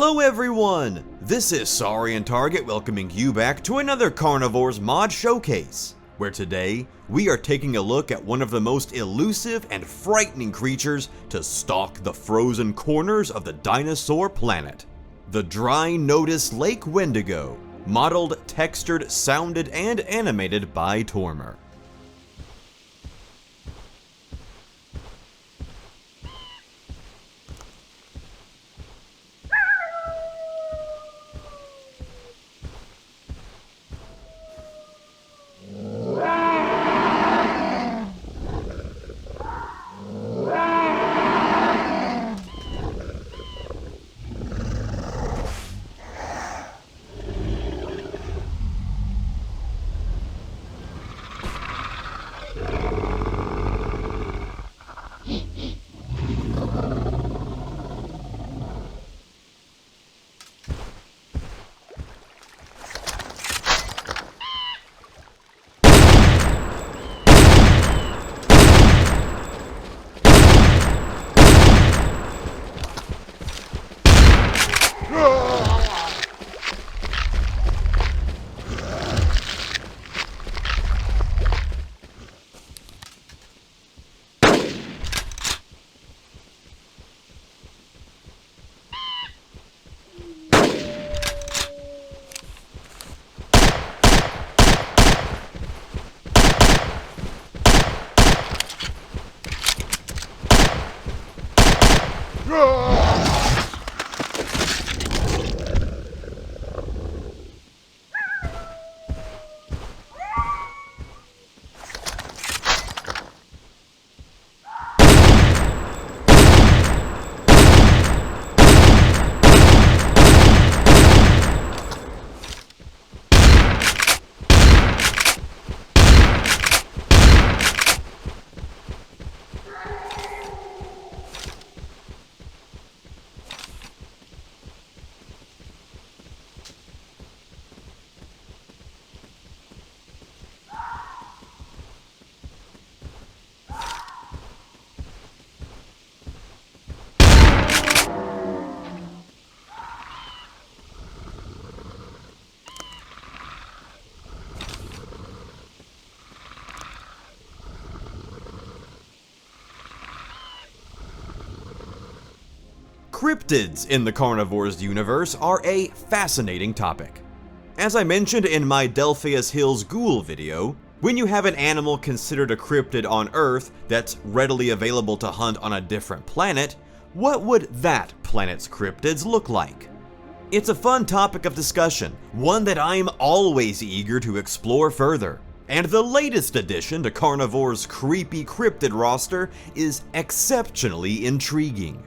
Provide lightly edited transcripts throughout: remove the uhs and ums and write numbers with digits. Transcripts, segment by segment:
Hello everyone! This is Saurian Target welcoming you back to another Carnivores mod showcase, where today we are taking a look at one of the most elusive and frightening creatures to stalk the frozen corners of the dinosaur planet. The dry Nodus Lake Wendigo, modeled, textured, sounded, and animated by Tormer. Cryptids in the Carnivores universe are a fascinating topic. As I mentioned in my Delphius Hills Ghoul video, when you have an animal considered a cryptid on Earth that's readily available to hunt on a different planet, what would that planet's cryptids look like? It's a fun topic of discussion, one that I'm always eager to explore further. And the latest addition to Carnivores' creepy cryptid roster is exceptionally intriguing.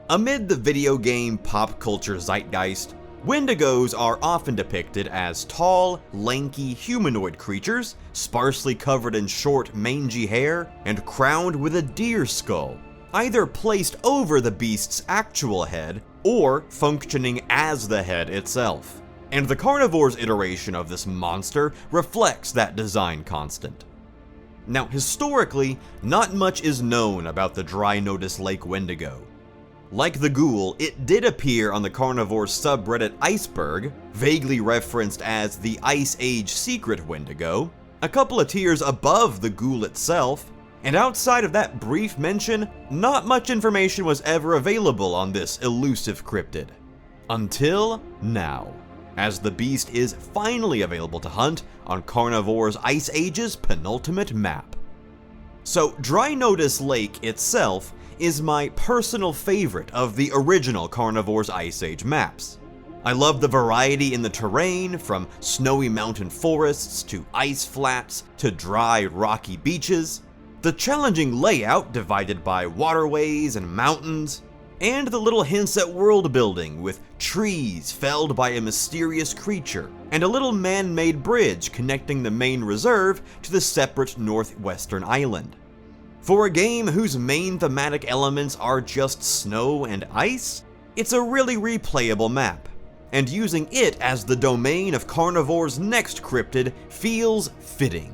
Amid the video game pop culture zeitgeist, Wendigos are often depicted as tall, lanky humanoid creatures, sparsely covered in short, mangy hair, and crowned with a deer skull, either placed over the beast's actual head or functioning as the head itself. And the Carnivores iteration of this monster reflects that design constant. Now, historically, not much is known about the dry Nodus Lake Wendigo. Like the ghoul, it did appear on the Carnivores subreddit Iceberg, vaguely referenced as the Ice Age Secret Wendigo, a couple of tiers above the ghoul itself, and outside of that brief mention, not much information was ever available on this elusive cryptid. Until now, as the beast is finally available to hunt on Carnivores Ice Age's penultimate map. So, Dry Nodus Lake itself is my personal favorite of the original Carnivores Ice Age maps. I love the variety in the terrain, from snowy mountain forests to ice flats to dry rocky beaches, the challenging layout divided by waterways and mountains, and the little hints at world building with trees felled by a mysterious creature and a little man-made bridge connecting the main reserve to the separate northwestern island. For a game whose main thematic elements are just snow and ice, it's a really replayable map, and using it as the domain of Carnivores' next cryptid feels fitting.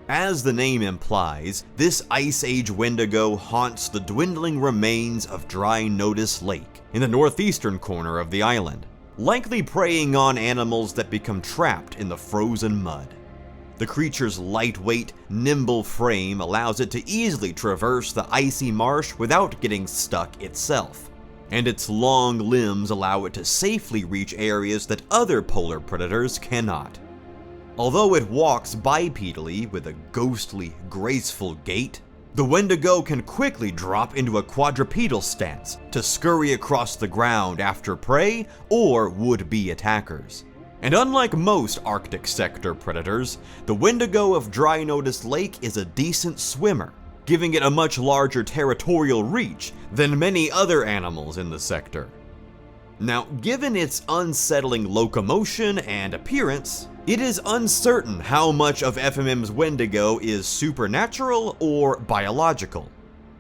As the name implies, this Ice Age Wendigo haunts the dwindling remains of dry Nodus Lake in the northeastern corner of the island, likely preying on animals that become trapped in the frozen mud. The creature's lightweight, nimble frame allows it to easily traverse the icy marsh without getting stuck itself, and its long limbs allow it to safely reach areas that other polar predators cannot. Although it walks bipedally with a ghostly, graceful gait, the Wendigo can quickly drop into a quadrupedal stance to scurry across the ground after prey or would-be attackers. And unlike most Arctic sector predators, the Wendigo of dry Nodus Lake is a decent swimmer, giving it a much larger territorial reach than many other animals in the sector. Now, given its unsettling locomotion and appearance, it is uncertain how much of FMM's Wendigo is supernatural or biological.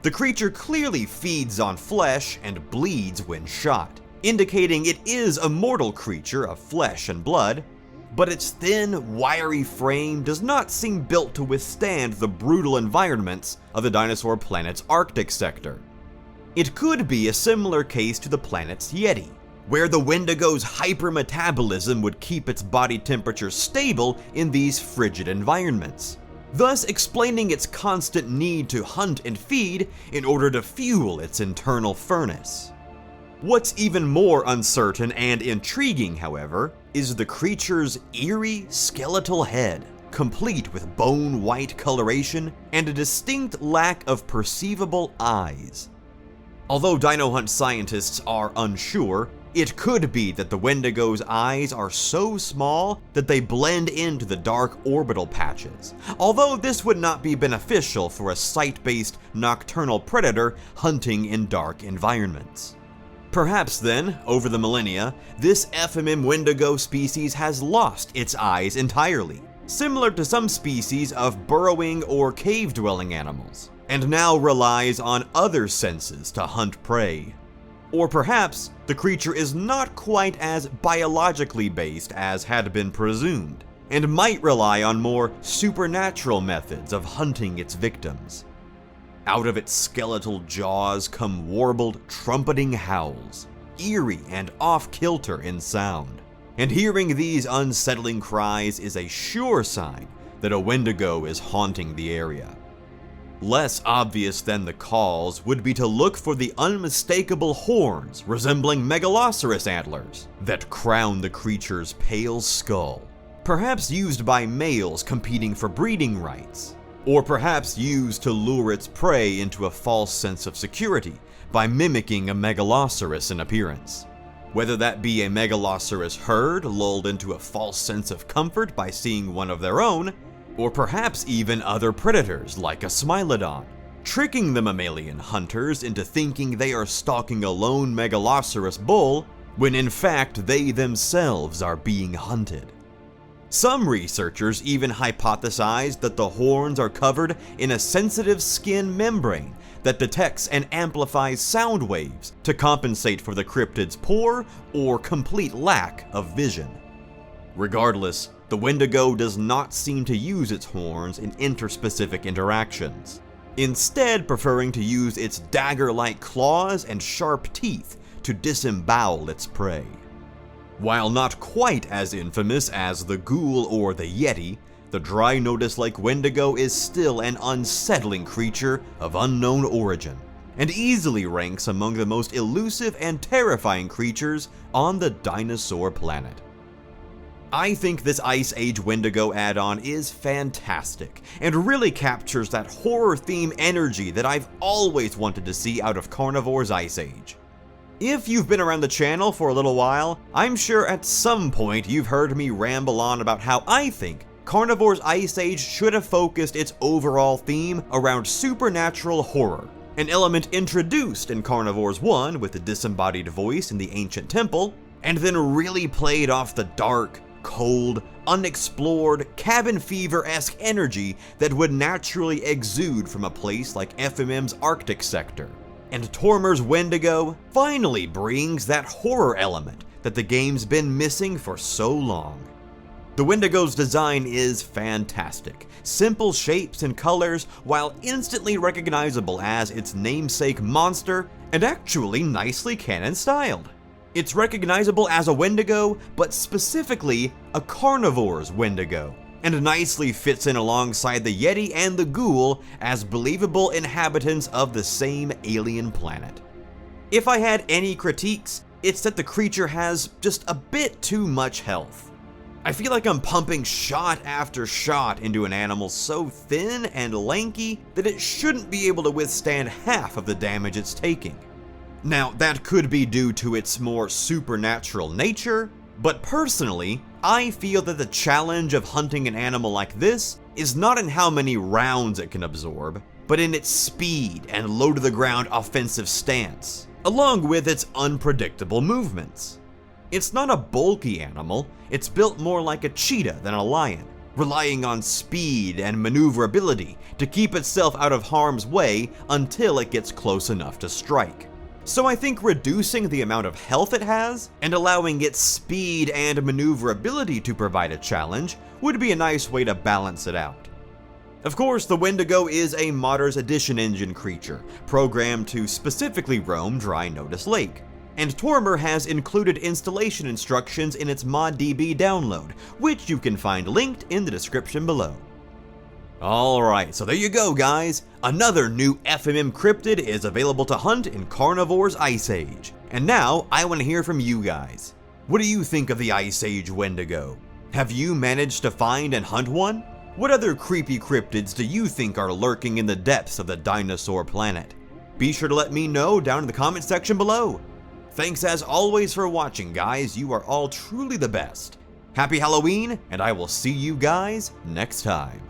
The creature clearly feeds on flesh and bleeds when shot, indicating it is a mortal creature of flesh and blood, but its thin, wiry frame does not seem built to withstand the brutal environments of the dinosaur planet's Arctic sector. It could be a similar case to the planet's Yeti, where the Wendigo's hypermetabolism would keep its body temperature stable in these frigid environments, thus explaining its constant need to hunt and feed in order to fuel its internal furnace. What's even more uncertain and intriguing, however, is the creature's eerie skeletal head, complete with bone-white coloration and a distinct lack of perceivable eyes. Although Dino Hunt scientists are unsure, it could be that the Wendigo's eyes are so small that they blend into the dark orbital patches, although this would not be beneficial for a sight-based nocturnal predator hunting in dark environments. Perhaps then, over the millennia, this FMM Wendigo species has lost its eyes entirely, similar to some species of burrowing or cave-dwelling animals, and now relies on other senses to hunt prey. Or perhaps the creature is not quite as biologically based as had been presumed, and might rely on more supernatural methods of hunting its victims. Out of its skeletal jaws come warbled, trumpeting howls, eerie and off-kilter in sound. And hearing these unsettling cries is a sure sign that a Wendigo is haunting the area. Less obvious than the calls would be to look for the unmistakable horns resembling megaloceros antlers that crown the creature's pale skull, perhaps used by males competing for breeding rights. Or perhaps used to lure its prey into a false sense of security by mimicking a megaloceros in appearance. Whether that be a megaloceros herd lulled into a false sense of comfort by seeing one of their own, or perhaps even other predators like a smilodon, tricking the mammalian hunters into thinking they are stalking a lone megaloceros bull when in fact they themselves are being hunted. Some researchers even hypothesized that the horns are covered in a sensitive skin membrane that detects and amplifies sound waves to compensate for the cryptid's poor or complete lack of vision. Regardless, the Wendigo does not seem to use its horns in interspecific interactions, instead preferring to use its dagger-like claws and sharp teeth to disembowel its prey. While not quite as infamous as the ghoul or the Yeti, the dry Nodus Lake Wendigo is still an unsettling creature of unknown origin, and easily ranks among the most elusive and terrifying creatures on the dinosaur planet. I think this Ice Age Wendigo add-on is fantastic, and really captures that horror theme energy that I've always wanted to see out of Carnivore's Ice Age. If you've been around the channel for a little while, I'm sure at some point you've heard me ramble on about how I think Carnivore's Ice Age should have focused its overall theme around supernatural horror, an element introduced in Carnivores 1 with the disembodied voice in the ancient temple, and then really played off the dark, cold, unexplored, cabin fever-esque energy that would naturally exude from a place like FMM's Arctic sector. And Tormer's Wendigo finally brings that horror element that the game's been missing for so long. The Wendigo's design is fantastic. Simple shapes and colors, while instantly recognizable as its namesake monster, and actually nicely canon styled. It's recognizable as a Wendigo, but specifically a carnivore's Wendigo, and nicely fits in alongside the Yeti and the Ghoul as believable inhabitants of the same alien planet. If I had any critiques, it's that the creature has just a bit too much health. I feel like I'm pumping shot after shot into an animal so thin and lanky that it shouldn't be able to withstand half of the damage it's taking. Now, that could be due to its more supernatural nature, but personally, I feel that the challenge of hunting an animal like this is not in how many rounds it can absorb, but in its speed and low-to-the-ground offensive stance, along with its unpredictable movements. It's not a bulky animal, it's built more like a cheetah than a lion, relying on speed and maneuverability to keep itself out of harm's way until it gets close enough to strike. So I think reducing the amount of health it has and allowing its speed and maneuverability to provide a challenge would be a nice way to balance it out. Of course, the Wendigo is a Modders Edition engine creature, programmed to specifically roam Dry Nodus Lake. And Tormer has included installation instructions in its ModDB download, which you can find linked in the description below. Alright, so there you go guys, another new FMM cryptid is available to hunt in Carnivore's Ice Age. And now, I want to hear from you guys. What do you think of the Ice Age Wendigo? Have you managed to find and hunt one? What other creepy cryptids do you think are lurking in the depths of the dinosaur planet? Be sure to let me know down in the comment section below. Thanks as always for watching, guys. You are all truly the best. Happy Halloween, and I will see you guys next time.